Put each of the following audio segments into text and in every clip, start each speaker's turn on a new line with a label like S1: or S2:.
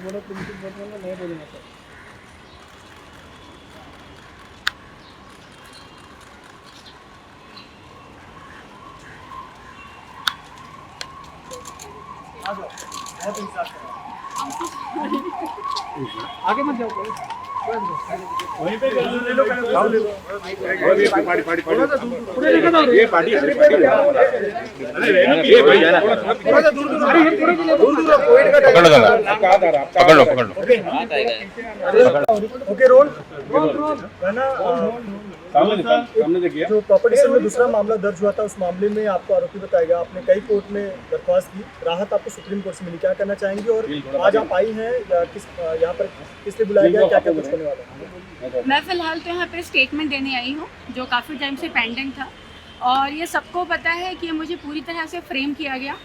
S1: बोलो तुम कुछ बोल रहे हो, नहीं बोलूँगा सर। आ जाओ, बहुत इंतजार कर रहा हूँ। आगे मत जाओ कोई। वहीं पे ले लो, ले लो। पार्टी पार्टी पूरे लेकर जाओ। ये पार्टी है। ये भाई जाना थोड़ा सा दूर दूर, दूर दूर कोविड का पकड़ लो, पकड़ लो, पकड़ लो। ओके, रोल गाना। सामने देखिए। जो प्रॉपर्टी सेल में दूसरा मामला दर्ज हुआ था, उस मामले में आपको आरोपी बताया गया। आपने कई कोर्ट में दरख्वास्त की, राहत आपको सुप्रीम कोर्ट से मिली, क्या करना चाहेंगे? और आज आप आई हैं या किस यहाँ पर किस लिए बुलाया गया, क्या क्या कुछ होने वाला है?
S2: मैं फ़िलहाल तो यहाँ पे स्टेटमेंट देने आई हूँ, जो काफ़ी टाइम से पेंडिंग था। और ये सबको पता है कि मुझे पूरी तरह से फ्रेम किया गया,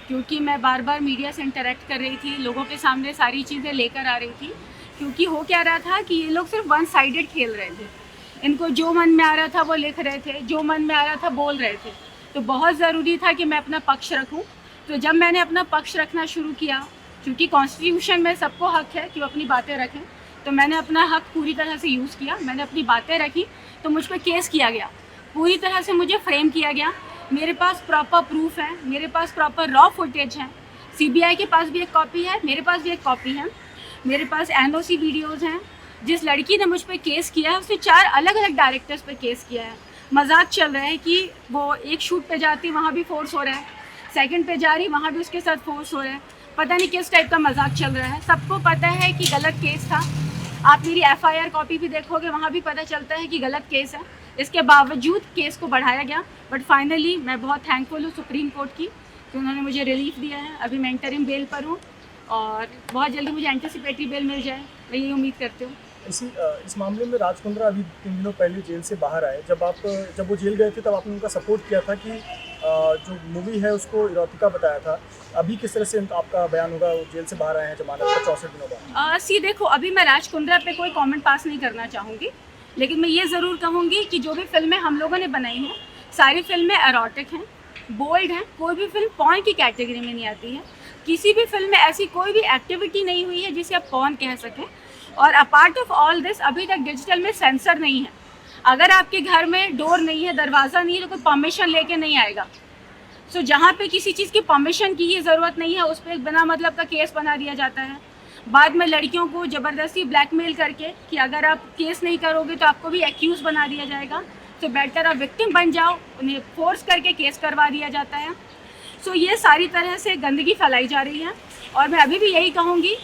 S2: क्योंकि मैं बार बार मीडिया से इंटरेक्ट कर रही थी, लोगों के सामने सारी चीज़ें लेकर आ रही थी। क्योंकि हो क्या रहा था कि ये लोग सिर्फ वन साइडेड खेल रहे थे। इनको जो मन में आ रहा था वो लिख रहे थे, जो मन में आ रहा था बोल रहे थे। तो बहुत ज़रूरी था कि मैं अपना पक्ष रखूँ। तो जब मैंने अपना पक्ष रखना शुरू किया, क्योंकि कॉन्स्टिट्यूशन में सबको हक है कि वो अपनी बातें रखें, तो मैंने अपना हक पूरी तरह से यूज़ किया। मैंने अपनी बातें रखी, तो मुझ पर केस किया गया, पूरी तरह से मुझे फ्रेम किया गया। मेरे पास प्रॉपर प्रूफ है, मेरे पास प्रॉपर रॉ फुटेज है। सीबीआई के पास भी एक कॉपी है, मेरे पास भी एक कॉपी है। मेरे पास एनओसी वीडियोज़ हैं। जिस लड़की ने मुझ पर केस किया है, उसने 4 अलग अलग डायरेक्टर्स पर केस किया है। मजाक चल रहा है कि वो एक शूट पे जाती, वहाँ भी फोर्स हो रहा है, सेकंड पे जा रही, वहाँ भी उसके साथ फोर्स हो रहा है। पता नहीं किस टाइप का मजाक चल रहा है। सबको पता है कि गलत केस था। आप मेरी एफआईआर कॉपी भी देखोगे, वहाँ भी पता चलता है कि गलत केस है। इसके बावजूद केस को बढ़ाया गया, बट फाइनली मैं बहुत थैंकफुल हूँ सुप्रीम कोर्ट की कि उन्होंने मुझे रिलीफ दिया है। अभी मैं इंटरिम बेल पर हूँ और बहुत जल्दी मुझे एंटिसिपेटरी बेल मिल जाए, मैं यही उम्मीद करती हूँ।
S1: इस मामले में राज कुंद्रा अभी 3 दिनों पहले जेल से बाहर आए। जब वो जेल गए थे, तब आपने उनका सपोर्ट किया था कि जो मूवी है उसको इरोटिका बताया था। अभी किस तरह से आपका बयान होगा? वो जेल से बाहर आए हैं जमानत पर 64 दिनों बाद।
S2: देखो, अभी मैं राज कुंद्रा पे कोई कमेंट पास नहीं करना चाहूँगी, लेकिन मैं ये ज़रूर कहूँगी कि जो भी फिल्में हम लोगों ने बनाई हैं, सारी फिल्में एरोटिक हैं, बोल्ड हैं। कोई भी फिल्म पॉर्न की कैटेगरी में नहीं आती है। किसी भी फिल्म में ऐसी कोई भी एक्टिविटी नहीं हुई है जिसे आप पॉर्न कह सकें। और अपार्ट ऑफ ऑल दिस, अभी तक डिजिटल में सेंसर नहीं है। अगर आपके घर में डोर नहीं है, दरवाज़ा नहीं है, तो कोई परमिशन लेके नहीं आएगा। सो जहाँ पे किसी चीज़ की परमिशन की ही ज़रूरत नहीं है, उस पर एक बिना मतलब का केस बना दिया जाता है। बाद में लड़कियों को ज़बरदस्ती ब्लैकमेल करके कि अगर आप केस नहीं करोगे तो आपको भी एक्यूज़ बना दिया जाएगा। तो बेटर आप विक्टिम बन जाओ, उन्हें फोर्स करके केस करवा दिया जाता है। सो ये सारी तरह से गंदगी फैलाई जा रही है। और मैं अभी भी यही कहूँगी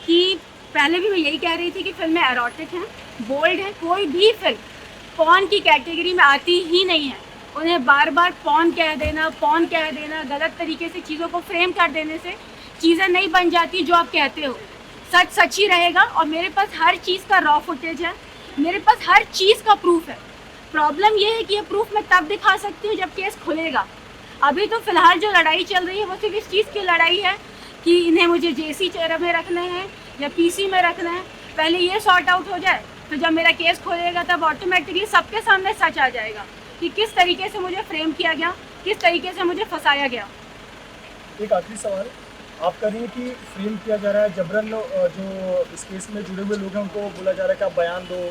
S2: कि पहले भी मैं यही कह रही थी कि फिल्में एरोटिक हैं, बोल्ड हैं। कोई भी फिल्म पॉर्न की कैटेगरी में आती ही नहीं है। उन्हें बार बार पॉर्न कह देना, गलत तरीके से चीज़ों को फ्रेम कर देने से चीज़ें नहीं बन जाती जो आप कहते हो। सच सच ही रहेगा। और मेरे पास हर चीज़ का रॉ फुटेज है, मेरे पास हर चीज़ का प्रूफ है। प्रॉब्लम ये है कि ये प्रूफ मैं तब दिखा सकती हूँ जब केस खुलेगा। अभी तो फ़िलहाल जो लड़ाई चल रही है वो सिर्फ इस चीज़ की लड़ाई है कि इन्हें मुझे जेसी में रखना है या पीसी में रखना है। पहले ये सॉर्ट आउट हो जाए, तो जब मेरा केस खोलेगा तब ऑटोमेटिकली सबके सामने सच आ जाएगा कि किस तरीके से मुझे फ्रेम किया गया, किस तरीके से मुझे फंसाया गया।
S1: एक आखिरी सवाल, आप कह रही हैं कि फ्रेम किया जा रहा है जबरन। जो इस केस में जुड़े हुए लोग हैं उनको बोला जा रहा है कि आप बयान दो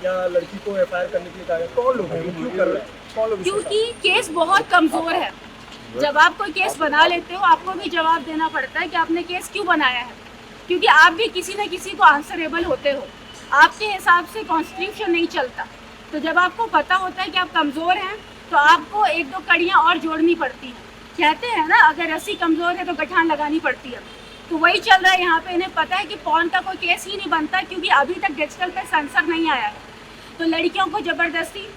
S1: या लड़की को एफआईआर करने के लिए कहा है। कौन लोग हैं, क्यों कर रहे हैं, कौन लोग?
S2: क्योंकि केस बहुत कमज़ोर है। जब आप कोई केस बना लेते हो, आपको भी जवाब देना पड़ता है कि आपने केस क्यों बनाया है, क्योंकि आप भी किसी न किसी को आंसरेबल होते हो। आपके हिसाब से कॉन्स्टिट्यूशन नहीं चलता। तो जब आपको पता होता है कि आप कमज़ोर हैं, तो आपको 1-2 कड़ियाँ और जोड़नी पड़ती हैं। कहते हैं ना, अगर रस्सी कमज़ोर है तो गठान लगानी पड़ती है। तो वही चल रहा है यहाँ पे। इन्हें पता है कि पॉर्न का कोई केस ही नहीं बनता, क्योंकि अभी तक डिजिटल पे सेंसर नहीं आया है। तो लड़कियों को ज़बरदस्ती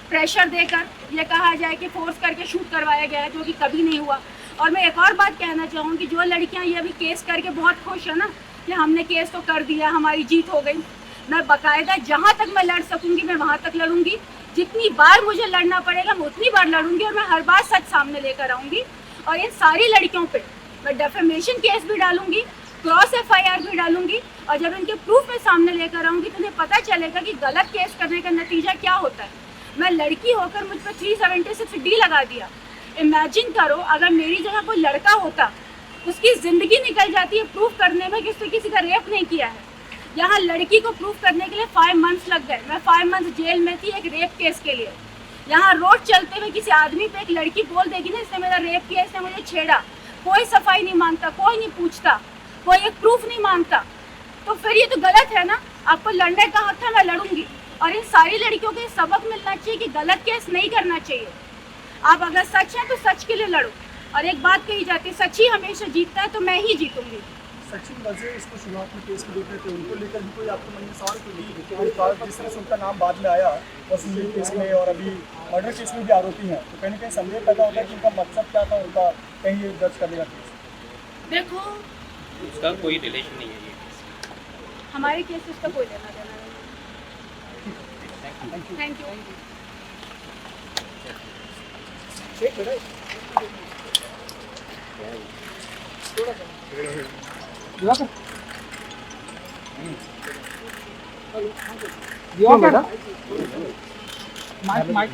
S2: प्रेशर देकर ये कहा जाए कि फोर्स करके शूट करवाया गया है, जो कि कभी नहीं हुआ। और मैं एक और बात कहना चाहूँगी, जो लड़कियाँ ये अभी केस करके बहुत खुश है ना कि हमने केस तो कर दिया, हमारी जीत हो गई, मैं बाकायदा जहाँ तक मैं लड़ सकूँगी मैं वहाँ तक लड़ूंगी। जितनी बार मुझे लड़ना पड़ेगा मैं उतनी बार लड़ूंगी, और मैं हर बार सच सामने लेकर आऊँगी। और इन सारी लड़कियों पे मैं डेफेमेशन केस भी डालूंगी, क्रॉस एफआईआर भी डालूंगी। और जब इनके प्रूफ में सामने लेकर आऊँगी तो उन्हें पता चलेगा कि गलत केस करने का नतीजा क्या होता है। मैं लड़की होकर मुझ पर 376D लगा दिया। इमेजिन करो, अगर मेरी जगह कोई लड़का होता उसकी ज़िंदगी निकल जाती है प्रूफ करने में कि उसने किसी का रेप नहीं किया है। यहाँ लड़की को प्रूफ करने के लिए 5 मंथ्स लग गए। मैं 5 मंथ्स जेल में थी एक रेप केस के लिए। यहाँ रोड चलते हुए किसी आदमी पे एक लड़की बोल देगी ना इसने मेरा रेप किया, इसने मुझे छेड़ा, कोई सफाई नहीं मांगता, कोई नहीं पूछता, कोई एक प्रूफ नहीं मांगता, तो फिर ये तो गलत है ना। आपको लड़ने का हक है, मैं लड़ूंगी। और इन सारी लड़कियों को ये सबक मिलना चाहिए कि गलत केस नहीं करना चाहिए। आप अगर सच है तो सच के लिए लड़ो। और एक बात कही जाती है, सच ही हमेशा जीतता है, तो मैं ही जीतूंगी।
S1: सचिन वजीर इसको शुरुआत में केस में देख रहे थे, उनको लेकर भी कोई आपके मन में सवाल क्यों? जिस तरह से उनका नाम बाद में आया वसूली केस में और अभी मर्डर केस में भी आरोपी हैं, तो कहीं ना कहीं संदेह पैदा होता है कि उनका मकसद क्या था, उनका कहीं ये दर्ज करने का केस।
S2: देखो,
S3: उसका कोई रिलेशन नहीं है ये केस।
S2: हमारे केस से उसका कोई लेना देना नहीं। Thank you.
S1: एक मिनट, थोड़ा सा
S4: दिया बेटा माइक